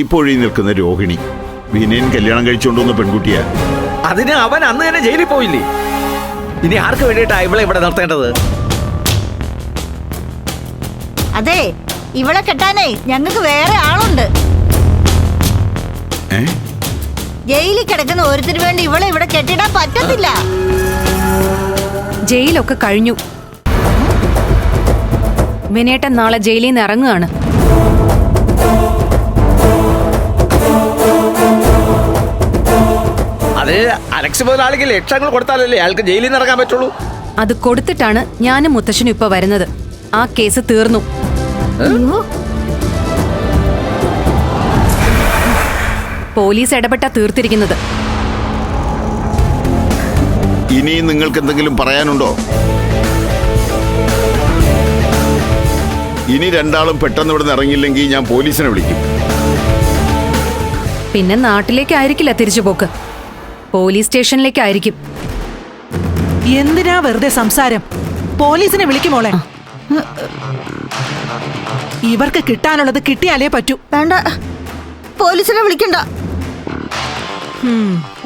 ഇപ്പോഴീ നിൽക്കുന്ന രോഹിണി വിനയൻ കല്യാണം കഴിച്ചുകൊണ്ടുവന്ന പെൺകുട്ടിയാ. അതിന് അവൻ അന്ന് തന്നെ ജയിലിൽ പോയില്ലേ? ഇനി ആർക്ക് വേണ്ടിയിട്ടാ ഇവളെ ഇവിടെ നിർത്തേണ്ടത്? അതെ, ഇവളെ കെട്ടാനേ ഞങ്ങൾക്ക് വേറെ ആളുണ്ട്. ജയിലിൽ കിടക്കുന്ന ഒരുത്തിന് വേണ്ടി ഇവളെ ഇവിടെ കെട്ടിടാൻ പറ്റത്തില്ല. ജയിലൊക്കെ കഴിഞ്ഞു. വിനേട്ടൻ നാളെ ജയിലിൽ നിന്ന് ഇറങ്ങുകയാണ്. അത് അലക്സ് മുതലാളിക്ക് ലക്ഷങ്ങൾ കൊടുത്താലല്ലേ അയാൾക്ക് ജയിലിൽ നിന്ന് ഇറങ്ങാൻ പറ്റുള്ളൂ. അത് കൊടുത്തിട്ടാണ് ഞാനും മുത്തശ്ശനും ഇപ്പൊ വരുന്നത്. ആ കേസ് തീർന്നു. പോലീസ് ഇടപെട്ടാ തീർത്തിരിക്കുന്നത്. ഇനിയും നിങ്ങൾക്ക് എന്തെങ്കിലും പറയാനുണ്ടോ? ഇനി രണ്ടാളും പെട്ടെന്ന് ഇവിടെ നിന്ന് ഇറങ്ങിയില്ലെങ്കിൽ ഞാൻ പോലീസിനെ വിളിക്കും. പിന്നെ നാട്ടിലേക്കായിരിക്കില്ല തിരിച്ചുപോക്ക്, പോലീസ് സ്റ്റേഷനിലേക്കായിരിക്കും. എന്തിനാ വെറുതെ സംസാരം? പോലീസിനെ വിളിക്കുമോളെ. ഇവർക്ക് കിട്ടാനുള്ളത് കിട്ടിയാലേ പറ്റൂ. വേണ്ട, പോലീസിനെ വിളിക്കണ്ട.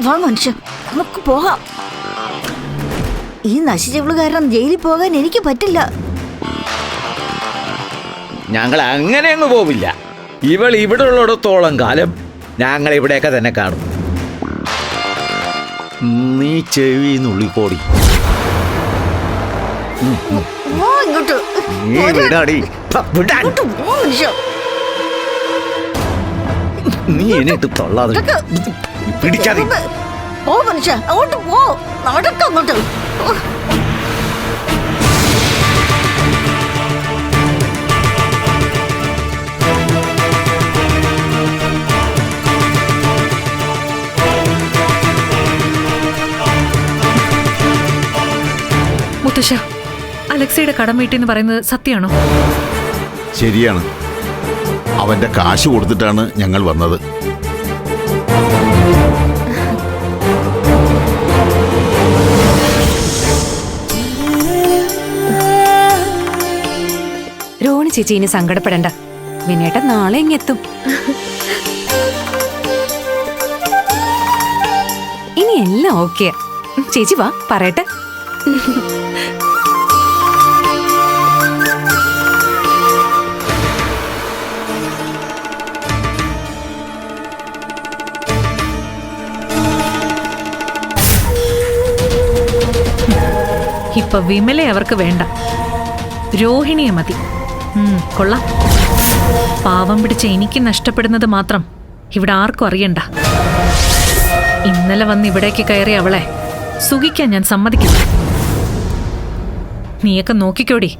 വാ മനുഷ്യ, നമുക്ക് പോകാം. ഈ നശിച്ചവള് കാരണം ജയിലിൽ പോകാൻ എനിക്ക് പറ്റില്ല. ഞങ്ങൾ അങ്ങനെ അങ്ങ് പോവില്ല. ഇവൾ ഇവിടെ ഉള്ളിടത്തോളം കാലം ഞങ്ങൾ ഇവിടെയൊക്കെ തന്നെ കാണും. നീ ചെവി നുള്ളിക്കോടി. ഇങ്ങോട്ട് നീ വിടാടി. വിടാൻ. മനുഷ്യ, നീ എന്നിട്ട് തൊള്ളാതെ പിടിക്കാതെ. പോ മനുഷ്യ, അങ്ങോട്ട് പോ. നടക്ക അങ്ങോട്ട്. മുത്തശ്ശ, അലക്സയുടെ കടം വീട്ടിന്ന് പറയുന്നത് സത്യമാണോ? ശരിയാണ്. അവന്റെ കാശ് കൊടുത്തിട്ടാണ് ഞങ്ങൾ വന്നത്. രോഹിണി ചേച്ചി ഇനി സങ്കടപ്പെടണ്ട. വിനേട്ടൻ നാളെ ഇങ്ങെത്തും. ഇനി എല്ലാം ഓക്കെ. ചേച്ചി വാ പറയട്ടെ. ഇപ്പൊ വിമലെ അവർക്ക് വേണ്ട, രോഹിണിയെ മതി. കൊള്ളാം. പാവം പിടിച്ച എനിക്ക് നഷ്ടപ്പെടുന്നത് മാത്രം ഇവിടെ ആർക്കും അറിയണ്ട. ഇന്നലെ വന്ന് ഇവിടേക്ക് കയറി അവളെ സുഖിക്കാൻ ഞാൻ സമ്മതിക്കില്ല. നീയൊക്കെ നോക്കിക്കോടി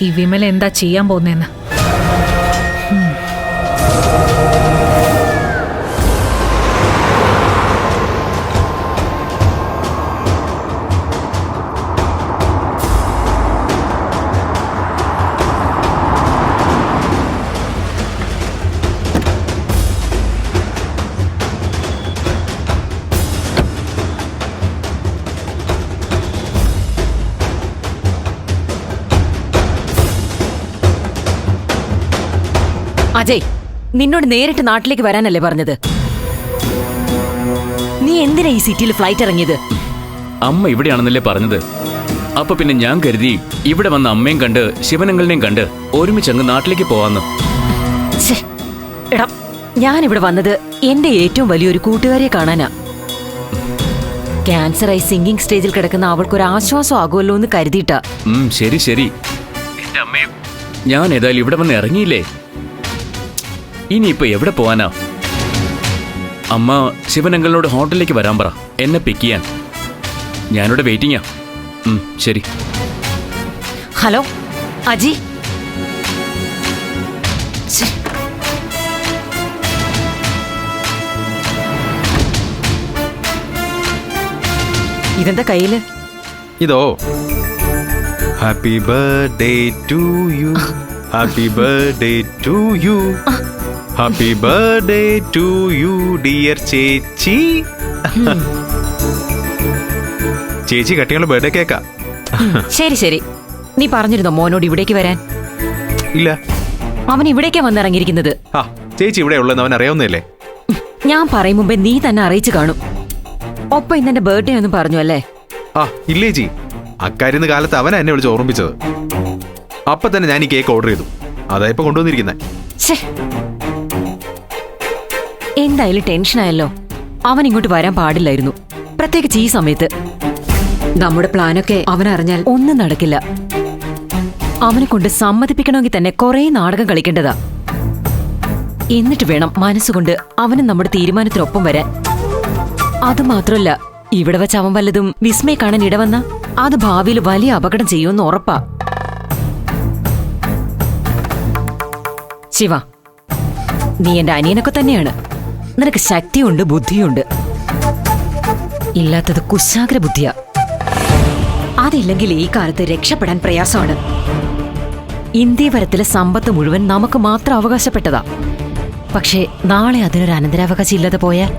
ഈ വിമല എന്താ ചെയ്യാൻ പോകുന്നതെന്ന്. അജയ്, നിന്നോട് നേരിട്ട് നാട്ടിലേക്ക് വരാനല്ലേ പറഞ്ഞത്? നീ എന്തിനാ ഈ സിറ്റിയിൽ ഫ്ലൈറ്റ് ഇറങ്ങിയത്? അമ്മ ഇവിടെയാണെന്നല്ലേ പറഞ്ഞത്. അപ്പൊ പിന്നെ ഞാൻ കരുതി ഇവിടെ വന്ന അമ്മയും കണ്ട് ശിവനങ്ങളിനെയും കണ്ട് ഒരുമിച്ചങ്ങ് നാട്ടിലേക്ക് പോവാന്ന്. എടാ, ഞാനിവിടെ വന്നത് എന്റെ ഏറ്റവും വലിയൊരു കൂട്ടുകാരിയെ കാണാനാ. ക്യാൻസറായി സിംഗിങ് സ്റ്റേജിൽ കിടക്കുന്ന അവൾക്കൊരു ആശ്വാസം ആകുമല്ലോ എന്ന് കരുതിയിട്ടാ. ശരി ശരി. എന്റെ അമ്മയെ ഞാൻ ഏതായാലും ഇവിടെ വന്ന് ഇറങ്ങിയില്ലേ, ഇനിയിപ്പോ എവിടെ പോവാനാ? അമ്മ ശിവനങ്ങളോട് ഹോട്ടലിലേക്ക് വരാൻ പറ, എന്നെ പിക്ക് ചെയ്യാൻ. ഞാനിവിടെ വെയിറ്റിംഗാ. ശരി. ഹലോ അജി. ഇതെന്താ കയ്യില്? ഇതോ, happy birthday to you, happy birthday to you, happy birthday to you dear ചേച്ചി. ചേച്ചി കട്ടിയുള്ള ബർത്ത്ഡേ കേക്കാ. ശരി ശരി. നീ പറഞ്ഞിരുന്നോ മോനോട് ഇവിടേക്ക് വരാൻ? ഇല്ല, അവൻ ഇവിടേക്കാ വന്നിറങ്ങിയിരിക്കുന്നത്. ചേച്ചി ഇവിടെ ഉള്ളതെന്ന് അവൻ അറിയാവുന്നതല്ലേ? ഞാൻ പറയും മുമ്പേ നീ തന്നെ അറിയിച്ചു കാണും. ഒപ്പം ഇന്ന് എന്റെ ബർത്ത്ഡേ ഒന്നും പറഞ്ഞു അല്ലേ? ആ ഇല്ലേ ചേച്ചി, അക്കാര്യം കാലത്ത് അവനാ എന്നെ വിളിച്ച് ഓർമ്മിച്ചത്. അപ്പൊ തന്നെ ഞാൻ ഈ കേക്ക് ഓർഡർ ചെയ്തു. അതാ ഇപ്പൊ കൊണ്ടുവന്നിരിക്കുന്നത്. ഛേ, എന്തായാലും ടെൻഷനായല്ലോ. അവൻ ഇങ്ങോട്ട് വരാൻ പാടില്ലായിരുന്നു, പ്രത്യേകിച്ച് ഈ സമയത്ത്. നമ്മുടെ പ്ലാനൊക്കെ അവനറിഞ്ഞാൽ ഒന്നും നടക്കില്ല. അവനെ കൊണ്ട് സമ്മതിപ്പിക്കണമെങ്കിൽ തന്നെ കുറെ നാടകം കളിക്കേണ്ടതാ. എന്നിട്ട് വേണം മനസ്സുകൊണ്ട് അവനും നമ്മുടെ തീരുമാനത്തിനൊപ്പം വരാൻ. അതുമാത്രമല്ല, ഇവിടെ വെച്ച് അവൻ വല്ലതും വിസ്മയെ കാണാൻ ഇടവന്ന അത് ഭാവിയിൽ വലിയ അപകടം ചെയ്യുമെന്ന് ഉറപ്പാ. ശിവ, നീ എന്റെ അനിയനൊക്കെ തന്നെയാണ്. നിനക്ക് ശക്തിയുണ്ട്, ബുദ്ധിയുണ്ട്. ഇല്ലാത്തത് കുശാഗ്ര ബുദ്ധിയാ. അതില്ലെങ്കിൽ ഈ കാലത്ത് രക്ഷപ്പെടാൻ പ്രയാസമാണ്. ഇന്ത്യവരത്തിലെ സമ്പത്ത് മുഴുവൻ നമുക്ക് മാത്രം അവകാശപ്പെട്ടതാ. പക്ഷേ നാളെ അതിനൊരു അനന്തരാവകാശം ഇല്ലാതെ പോയാൽ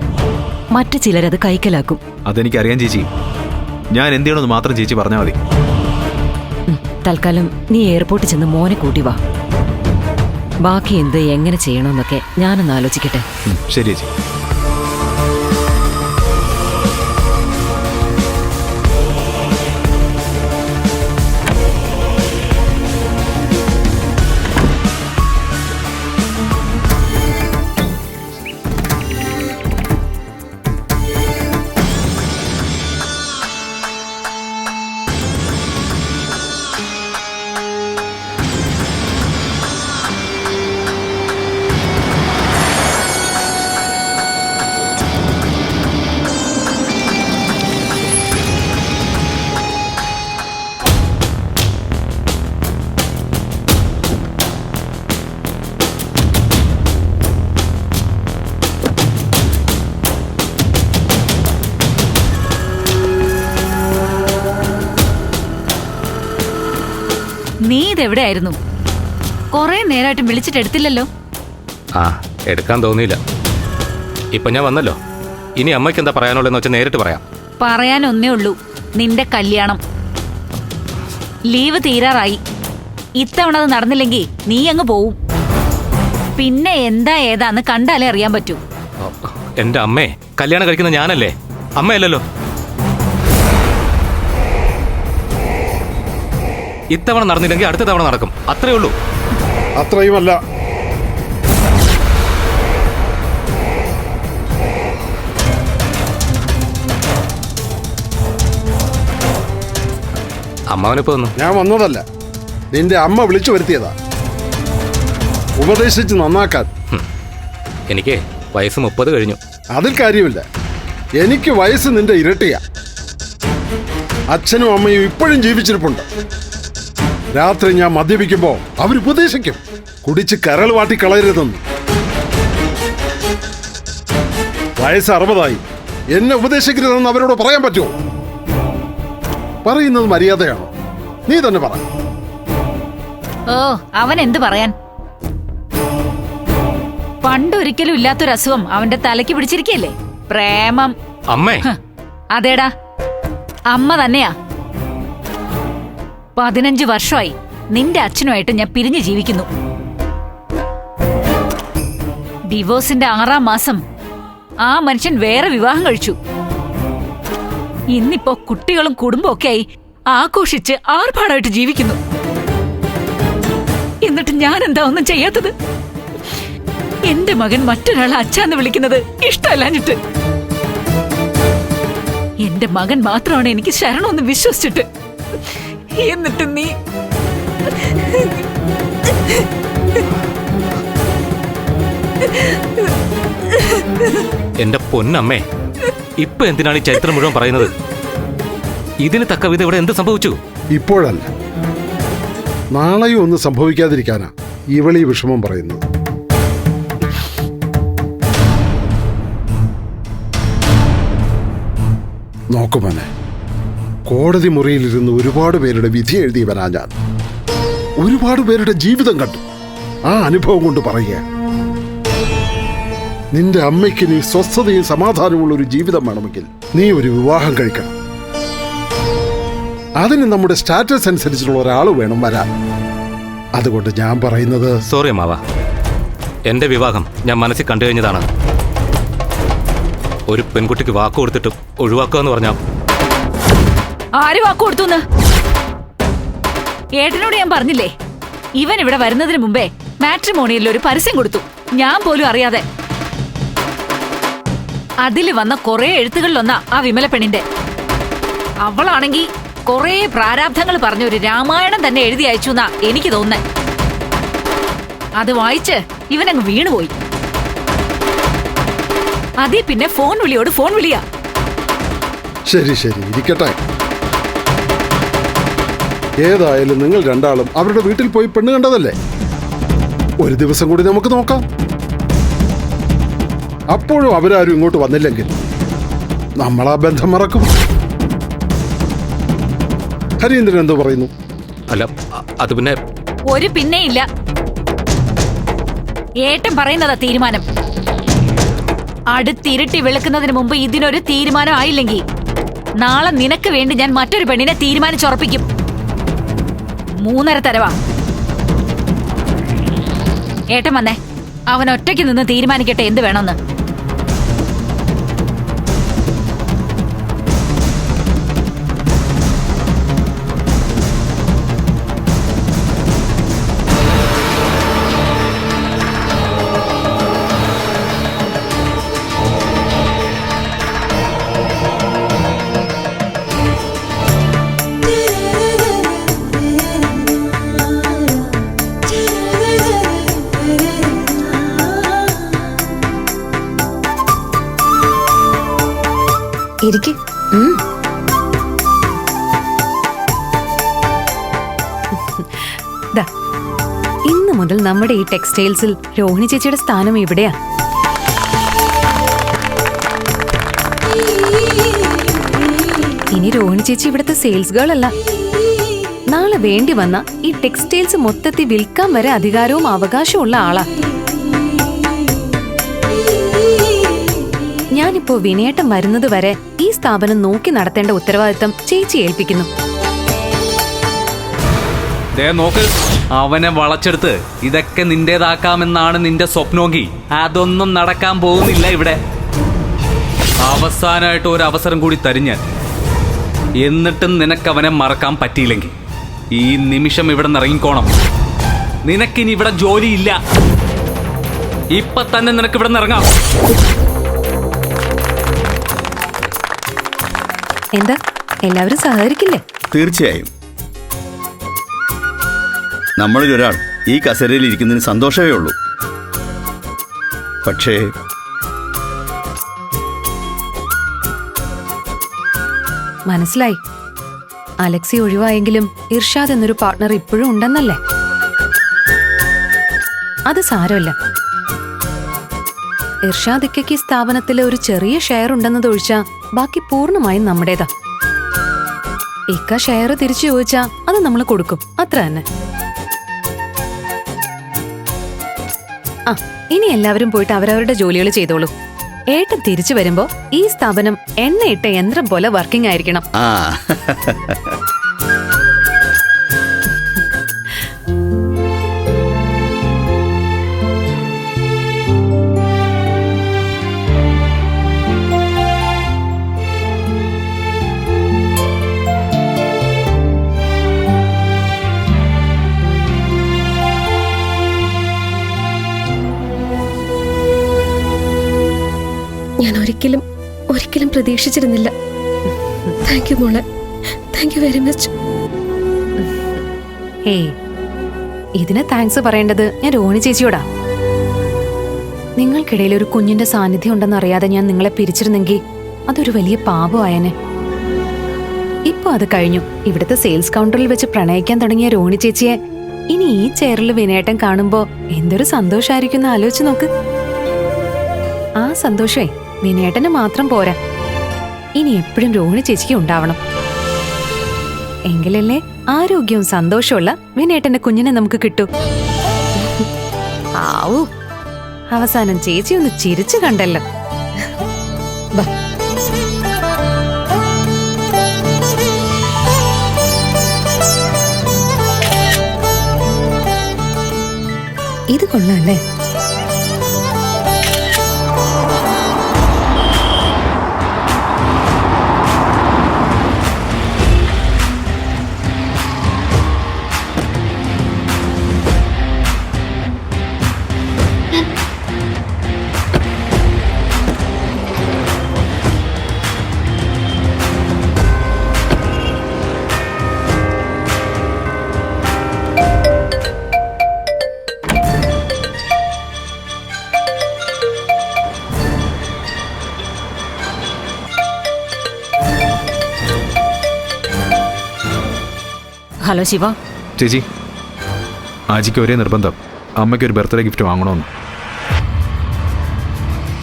മറ്റു ചിലരത് കൈക്കലാക്കും. അതെനിക്കറിയാം ചേച്ചി. ഞാൻ എന്ത് ചെയ്യണമെന്ന് മാത്രം ചേച്ചി പറഞ്ഞാൽ മതി. തൽക്കാലം നീ എയർപോർട്ടിൽ ചെന്ന് മോനെ കൂട്ടി വാ. ബാക്കി എന്ത് എങ്ങനെ ചെയ്യണമെന്നൊക്കെ ഞാനൊന്ന് ആലോചിക്കട്ടെ. ശരി ചേച്ചി. നീ ഇതെവിടെയായിരുന്നു? കൊറേ നേരമായിട്ട് വിളിച്ചിട്ട് എടുത്തില്ലല്ലോ. ആ, എടുക്കാൻ തോന്നിയില്ല. ഇപ്പൊ ഞാൻ വന്നല്ലോ. ഇനി അമ്മയ്ക്ക് എന്താ പറയാനുള്ളതെന്ന് വെച്ചാൽ നേരിട്ട് പറയാം. പറയാനൊന്നേ ഉള്ളൂ, നിന്റെ കല്യാണം. ലീവ് തീരാറായി. ഇത്തവണ അത് നടന്നില്ലെങ്കിൽ നീ അങ്ങ് പോവും. പിന്നെ എന്താ ഏതാന്ന് കണ്ടാലേ അറിയാൻ പറ്റൂ. എന്റെ അമ്മേ, കല്യാണം കഴിക്കുന്ന ഞാനല്ലേ, അമ്മയല്ലല്ലോ. ഇത്തവണ നടന്നില്ലെങ്കിൽ അടുത്ത തവണ നടക്കും, അത്രേ ഉള്ളൂ. അത്രയുമല്ല. അമ്മാവനിപ്പോ വന്നു. ഞാൻ വന്നതല്ല, നിന്റെ അമ്മ വിളിച്ചു വരുത്തിയതാ, ഉപദേശിച്ച് നന്നാക്കാൻ. എനിക്ക് വയസ്സ് 30 കഴിഞ്ഞു. അതിൽ കാര്യമില്ല. എനിക്ക് വയസ്സ് നിന്റെ ഇരട്ടിയാ. അച്ഛനും അമ്മയും ഇപ്പോഴും ജീവിച്ചിരിപ്പുണ്ട്. രാത്രി ഞാൻ മദ്യപിക്കുമ്പോ അവരുപദേശിക്കും, കുടിച്ച് കരൾ വാട്ടി കളയരുതെന്ന്. വയസ്സ് 60 എന്നെ ഉപദേശിക്കരുതെന്ന് അവരോട് പറയാൻ പറ്റുമോ? പറയുന്നത് മര്യാദയാണോ? നീ തന്നെ പറ. ഓ, അവൻ എന്ത് പറയാൻ? പണ്ടൊരിക്കലും ഇല്ലാത്തൊരു അസുഖം അവന്റെ തലയ്ക്ക് പിടിച്ചിരിക്കല്ലേ, പ്രേമം. അമ്മേ, അതേടാ, അമ്മ തന്നെയാ. 15 വർഷമായി നിന്റെ അച്ഛനുമായിട്ട് ഞാൻ പിരിഞ്ഞു ജീവിക്കുന്നു. ഡിവോഴ്സിന്റെ 6ാം മാസം ആ മനുഷ്യൻ വേറെ വിവാഹം കഴിച്ചു. ഇന്നിപ്പോ കുട്ടികളും കുടുംബമൊക്കെ ആയി ആഘോഷിച്ച് ആർഭാടമായിട്ട് ജീവിക്കുന്നു. എന്നിട്ട് ഞാൻ എന്താ ഒന്നും ചെയ്യാത്തത്? എന്റെ മകൻ മറ്റൊരാളെ അച്ഛാന്ന് വിളിക്കുന്നത് ഇഷ്ടമല്ലാഞ്ഞിട്ട്. എന്റെ മകൻ മാത്രമാണ് എനിക്ക് ശരണമെന്ന് വിശ്വസിച്ചിട്ട്. എന്നിട്ട് നീ എന്റെ പൊന്നമ്മേ, ഇപ്പൊ എന്തിനാണ് ഈ ചരിത്രം മുഴുവൻ പറയുന്നത്? ഇതിന് തക്ക വിധം ഇവിടെ എന്ത് സംഭവിച്ചു? ഇപ്പോഴല്ല, നാളെയും ഒന്നും സംഭവിക്കാതിരിക്കാനാ ഇവളീ വിഷമം പറയുന്നത്. നോക്കുമോനെ, കോടതി മുറിയിലിരുന്ന് ഒരുപാട് പേരുടെ വിധി എഴുതിയവനാ ഞാൻ. ഒരുപാട് പേരുടെ ജീവിതം കണ്ടു. ആ അനുഭവം കൊണ്ട് പറയുക, നിന്റെ അമ്മയ്ക്ക് നീ സ്വസ്ഥതയും സമാധാനമുള്ള ഒരു ജീവിതം വേണമെങ്കിൽ നീ ഒരു വിവാഹം കഴിക്കണം. അതിന് നമ്മുടെ സ്റ്റാറ്റസ് അനുസരിച്ചുള്ള ഒരാൾ വേണം വരാൻ. അതുകൊണ്ട് ഞാൻ പറയുന്നത്, സോറി അമ്മാവ, എന്റെ വിവാഹം ഞാൻ മനസ്സിൽ കണ്ടു കഴിഞ്ഞതാണ്. ഒരു പെൺകുട്ടിക്ക് വാക്ക് കൊടുത്തിട്ടും ഒഴിവാക്കുക എന്ന് പറഞ്ഞാൽ ആര് വാക്ക് കൊടുത്തുന്ന്? ഏട്ടനോട് ഞാൻ പറഞ്ഞില്ലേ, ഇവൻ ഇവിടെ വരുന്നതിന് മുമ്പേ മാട്രിമോണിയിൽ ഒരു പരസ്യം കൊടുത്തു, ഞാൻ പോലും അറിയാതെ. അതിൽ വന്ന കുറെ എഴുത്തുകളിലൊന്നാ ആ വിമല പെണ്ണിന്റെ. അവളാണെങ്കി കുറെ പ്രാരാബ്ധങ്ങൾ പറഞ്ഞ ഒരു രാമായണം തന്നെ എഴുതി അയച്ചു എന്നാ എനിക്ക് തോന്നുന്നേ. അത് വായിച്ച് ഇവനങ്ങ് വീണുപോയി. അതേ പിന്നെ ഫോൺ വിളിയോട് ഫോൺ വിളിയാ. ശരി ശരി, ഇരിക്കട്ടെ. ഏതായാലും നിങ്ങൾ രണ്ടാളും അവരുടെ വീട്ടിൽ പോയി പെണ്ണ് കണ്ടതല്ലേ? ഒരു ദിവസം കൂടി നമുക്ക് നോക്കാം. അപ്പോഴും അവരാരും ഇങ്ങോട്ട് വന്നില്ലെങ്കിൽ നമ്മൾ ആ ബന്ധം മറക്കും. ഹരീന്ദ്രൻ എന്തോ പറയുന്നു? അല്ല, അത് പിന്നെ ഒരു പിന്നെയില്ല. ഏട്ടൻ പറയുന്നതാ തീരുമാനം. അടുത്തിരുട്ടി വെളുക്കുന്നതിന് മുമ്പ് ഇതിനൊരു തീരുമാനം ആയില്ലെങ്കിൽ നാളെ നിനക്ക് വേണ്ടി ഞാൻ മറ്റൊരു പെണ്ണിനെ തീരുമാനിച്ചുറപ്പിക്കും. 3.5 തരവാ. ഏട്ടൻ വന്നേ, അവൻ ഒറ്റയ്ക്ക് നിന്ന് തീരുമാനിക്കട്ടെ എന്ത് വേണമെന്ന്. ഇരിക്ക്. ഇന്ന് മുതൽ നമ്മുടെ ഈ ടെക്സ്റ്റൈൽസിൽ രോഹിണി ചേച്ചിയുടെ സ്ഥാനം ഇവിടെയാ. ഇനി രോഹിണി ചേച്ചി ഇവിടുത്തെ സെയിൽസ് ഗേൾ അല്ല. നാളെ വേണ്ടി വന്ന ഈ ടെക്സ്റ്റൈൽസ് മൊത്തത്തിൽ വിൽക്കാൻ വരെ അധികാരവും അവകാശവും ഉള്ള ആളാ. ഞാനിപ്പോ വിനയേട്ടം വരുന്നത് വരെ ഈ സ്ഥാപനം നോക്കി നടത്തേണ്ട ഉത്തരവാദിത്തം ചേച്ചി ഏൽപ്പിക്കുന്നു. നോക്ക്, അവനെ വളച്ചെടുത്ത് ഇതൊക്കെ നിന്റേതാക്കാമെന്നാണ് നിന്റെ സ്വപ്നോങ്കി. അതൊന്നും നടക്കാൻ പോകുന്നില്ല ഇവിടെ. അവസാനമായിട്ട് ഒരു അവസരം കൂടി തരും ഞാൻ. എന്നിട്ടും നിനക്കവനെ മറക്കാൻ പറ്റിയില്ലെങ്കിൽ ഈ നിമിഷം ഇവിടെ നിന്ന് ഇറങ്ങിക്കോണം. നിനക്കിനി ഇവിടെ ജോലിയില്ല. ഇപ്പൊ തന്നെ നിനക്ക് ഇവിടെ നിന്ന് ഇറങ്ങാം. എന്താ എല്ലാവരും സഹകരിക്കില്ലേ? തീർച്ചയായും. നമ്മളിൽ ഒരാൾ ഈ കസേരയിൽ ഇരിക്കുന്നതിന് സന്തോഷമേ ഉള്ളൂ. പക്ഷേ മനസ്സിലായി. അലക്സി ഒഴിവായെങ്കിലും ഇർഷാദ് എന്നൊരു പാർട്ട്ണർ ഇപ്പോഴും ഉണ്ടെന്നല്ലേ? അത് സാരമില്ല. ഇർഷാദ് ഇക്കയ്ക്ക് സ്ഥാപനത്തില് ഒരു ചെറിയ ഷെയർ ഉണ്ടെന്നതൊഴിച്ചാ ബാക്കി പൂർണ്ണമായും നമ്മുടേതാ. ഇക്ക ഷെയർ തിരിച്ചു ചോദിച്ചാ അത് നമ്മൾ കൊടുക്കും, അത്ര തന്നെ. ആ, ഇനി എല്ലാവരും പോയിട്ട് അവരവരുടെ ജോലികൾ ചെയ്തോളൂ. ഏട്ടൻ തിരിച്ചു വരുമ്പോ ഈ സ്ഥാപനം എണ്ണയിട്ട യന്ത്രം പോലെ വർക്കിംഗ് ആയിരിക്കണം. ഞാൻ ഒരിക്കലും പ്രതീക്ഷിച്ചിരുന്നില്ല. താങ്ക് യു മോളെ, താങ്ക് യു വെരി മച്ച്. ഏയ്, ഇതിന് താങ്ക്സ് പറയേണ്ടത് ഞാൻ രോഹിണി ചേച്ചിയോടാ. നിങ്ങൾക്കിടയിൽ ഒരു കുഞ്ഞിന്റെ സാന്നിധ്യം ഉണ്ടെന്ന് അറിയാതെ ഞാൻ നിങ്ങളെ പിരിച്ചിരുന്നെങ്കിൽ അതൊരു വലിയ പാപമായനെ. ഇപ്പൊ അത് കഴിഞ്ഞു. ഇവിടുത്തെ സെയിൽസ് കൗണ്ടറിൽ വെച്ച് പ്രണയിക്കാൻ തുടങ്ങിയ രോഹിണി ചേച്ചിയെ ഇനി ഈ ചെയറിൽ വിനയേട്ടൻ കാണുമ്പോ എന്തൊരു സന്തോഷായിരിക്കും ആലോചിച്ച് നോക്ക്. ആ സന്തോഷമേ വിനയേട്ടന് മാത്രം പോരാ, ഇനി എപ്പോഴും രോഹിണി ചേച്ചിക്ക് ഉണ്ടാവണം. എങ്കിലല്ലേ ആരോഗ്യവും സന്തോഷമുള്ള വിനയേട്ടന്റെ കുഞ്ഞിനെ നമുക്ക് കിട്ടൂ. ആവൂ, അവസാനം ചേച്ചി ഒന്ന് ചിരിച്ചു കണ്ടല്ലോ. ഇത് കൊള്ളാല്ലേ? ഹലോ ശിവ. ചേച്ചി, ആജിക്ക് ഒരേ നിർബന്ധം, അമ്മയ്ക്ക് ഒരു ബർത്ത്ഡേ ഗിഫ്റ്റ് വാങ്ങണമെന്ന്.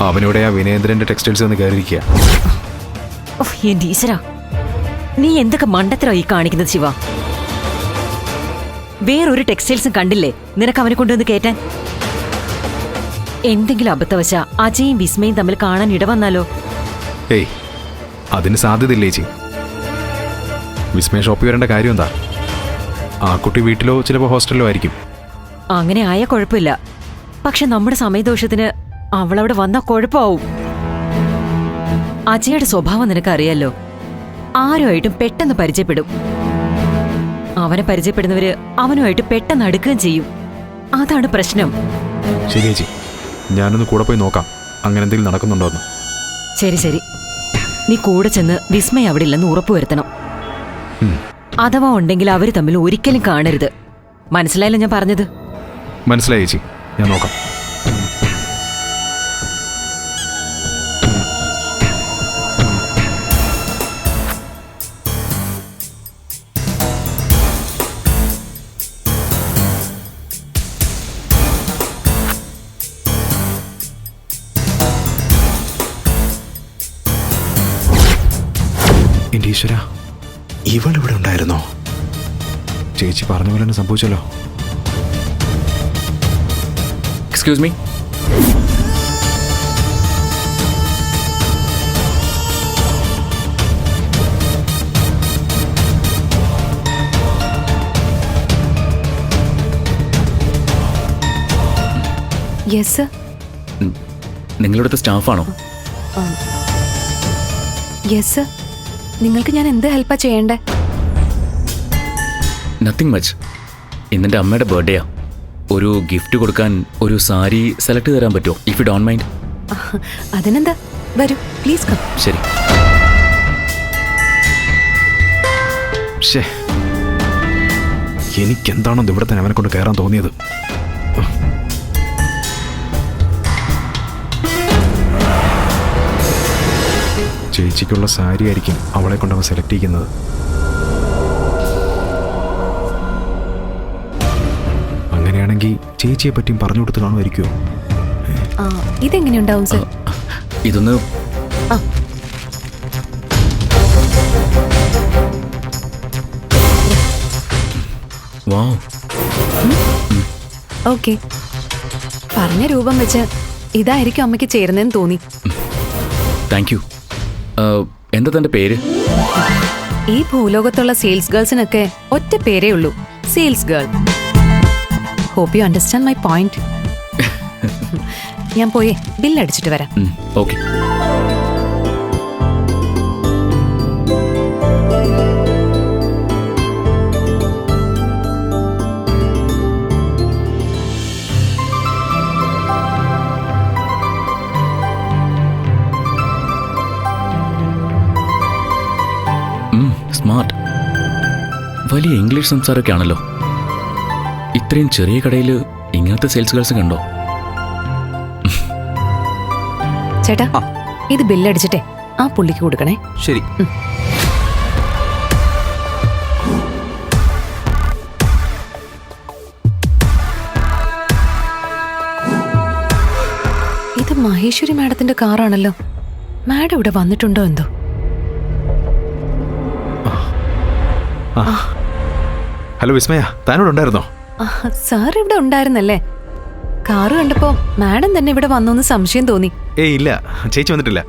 അവനിവിടെ ആ വിനേന്ദ്രന്റെ ടെക്സ്റ്റൈൽസ് ഒന്ന് കയറിയിരിക്കുക. എന്റെ ഈശ്വരാ, നീ എന്തൊക്കെ മണ്ടത്തരോ ഈ കാണിക്കുന്നത് ശിവ? വേറൊരു ടെക്സ്റ്റൈൽസും കണ്ടില്ലേ നിനക്ക് അവനെ കൊണ്ടുവന്ന് കയറ്റാൻ? എന്തെങ്കിലും അബദ്ധവശ അജയും വിസ്മയും തമ്മിൽ കാണാൻ ഇടവന്നാലോ? ഏയ്, അതിന് സാധ്യതയില്ലേ ചേച്ചി. വിസ്മയ ഷോപ്പിൽ വരേണ്ട കാര്യം എന്താ? ആ കുട്ടി വീട്ടിലോ ചിലപ്പോൾ ഹോസ്റ്റലിലോ ആയിരിക്കും. അങ്ങനെ ആയ കുഴപ്പമില്ല. പക്ഷെ നമ്മുടെ സമയദോഷത്തിന് അവളവിടെ വന്ന കുഴപ്പമാവും. അജയുടെ സ്വഭാവം നിനക്കറിയാലോ. ആരുമായിട്ടും പെട്ടെന്ന് പരിചയപ്പെടും. അവനെ പരിചയപ്പെടുന്നവര് അവനുമായിട്ട് പെട്ടെന്ന് അടുക്കുകയും ചെയ്യും. അതാണ് പ്രശ്നം. ശരി ചേച്ചി, ഞാനൊന്ന് കൂടെ പോയി നോക്കാം അങ്ങനെ എന്തെങ്കിലും നടക്കുന്നുണ്ടോ എന്ന്. ശരി ശരി, നീ കൂടെ ചെന്ന് വിസ്മയ അവിടെ ഇല്ലെന്ന് ഉറപ്പുവരുത്തണം. അഥവാ ഉണ്ടെങ്കിൽ അവര് തമ്മിൽ ഒരിക്കലും കാണരുത്. മനസ്സിലായല്ലോ ഞാൻ പറഞ്ഞത്? മനസ്സിലായി ചേച്ചി, ഞാൻ നോക്കാം. എന്റെ ഈശ്വര, ഇവൾ ഇവിടെ ഉണ്ടായിരുന്നോ? ചേച്ചി പറഞ്ഞ പോലെ തന്നെ സംഭവിച്ചല്ലോ. Excuse me. Yes sir. നിങ്ങളിവിടുത്തെ സ്റ്റാഫാണോ? Yes sir. നിങ്ങൾക്ക് ഞാൻ എന്ത് ഹെൽപ്പാ ചെയ്യണ്ടേ? Nothing much. ഇന്നെൻ്റെ അമ്മയുടെ ബർത്ത്ഡേയാ. ഒരു ഗിഫ്റ്റ് കൊടുക്കാൻ ഒരു സാരി സെലക്ട് തരാൻ പറ്റുമോ? If you don't mind. അതിനെന്താ, വരൂ പ്ലീസ് കം. ശരി. എനിക്കെന്താണോ ഇവിടെ തന്നെ അവനെ കൊണ്ട് കയറാൻ തോന്നിയത്. ചേച്ചിക്കുള്ള സാരി ആയിരിക്കും അവളെ കൊണ്ട് അവൻ സെലക്ട് ചെയ്യുന്നത്. അങ്ങനെയാണെങ്കിൽ ചേച്ചിയെ പറ്റിയും പറഞ്ഞു കൊടുത്ത് കാണുമായിരിക്കുമോ? ഇതെങ്ങനെയുണ്ടാവും സർ? ഇതൊന്ന് വാവ്. ഓക്കെ, പറഞ്ഞ രൂപം വെച്ച് ഇതായിരിക്കും അമ്മയ്ക്ക് ചേരുന്നതെന്ന് തോന്നി. Thank you. എന്താ തന്റെ പേര്? ഈ ഭൂലോകത്തുള്ള സെയിൽസ് ഗേൾസിനൊക്കെ ഒറ്റ പേരേ ഉള്ളൂ, sales girl. Hope you understand my point. ഞാൻ പോയേ ബില്ലടിച്ചിട്ട് വരാം. ഓക്കെ. സ്മാർട്ട്. വലിയ ഇംഗ്ലീഷ് സംസാരമൊക്കെ ആണല്ലോ. ഇത്രയും ചെറിയ കടയിൽ ഇങ്ങനത്തെ സെയിൽസ് ഗേൾസ് കണ്ടോ? ചേട്ടാ, ഇത് ബില്ലടിച്ചിട്ടേ ആ പുള്ളിക്ക് കൊടുക്കണേ. ശരി. ഇത് മഹേശ്വരി മാഡത്തിന്റെ കാറാണല്ലോ. മാഡം ഇവിടെ വന്നിട്ടുണ്ടോ എന്തോ? ഹലോ വിസ്മയ, താനോട് ഉണ്ടായിരുന്നോ? സാർ ഇവിടെ ഉണ്ടായിരുന്നല്ലേ? കാറ് കണ്ടപ്പോ മാഡം തന്നെ ഇവിടെ വന്നോന്ന് സംശയം തോന്നി. ഏയ് ഇല്ല, ചേച്ചി വന്നിട്ടില്ല.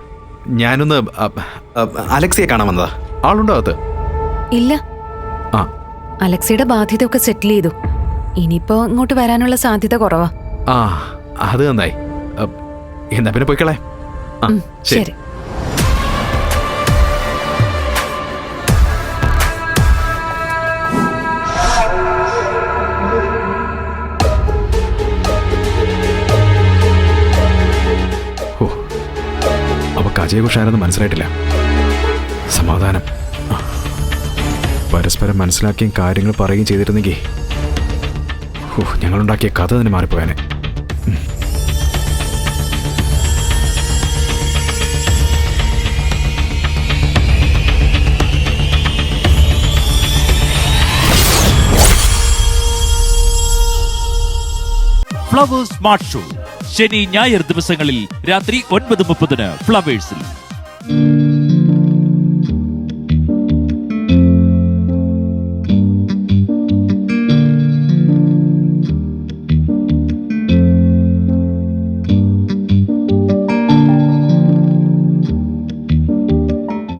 ഞാനൊന്ന് അലക്സിയെ കാണാൻ വന്നതാ. ആളുണ്ടോ അകത്ത്? ഇല്ല, അലക്സിയുടെ ബാധ്യത ഒക്കെ സെറ്റിൽ ചെയ്തു. ഇനിയിപ്പോ ഇങ്ങോട്ട് വരാനുള്ള സാധ്യത കുറവാ. ആ, അത് നന്നായി. എന്നാ പിന്നെ പോയിക്കളെ. ശരി. അജയെക്കുറിച്ച് ആരെന്ന് മനസ്സിലായിട്ടില്ല. സമാധാനം. പരസ്പരം മനസ്സിലാക്കിയും കാര്യങ്ങൾ പറയുകയും ചെയ്തിരുന്നെങ്കിൽ ഞങ്ങളുണ്ടാക്കിയ കഥ തന്നെ മാറിപ്പോയാനെ. ഫ്ലവേഴ്സ് സ്മാർട്ട് ഷോ ശനി ഞായർ ദിവസങ്ങളിൽ രാത്രി 9:30 ഫ്ലവേഴ്സിൽ.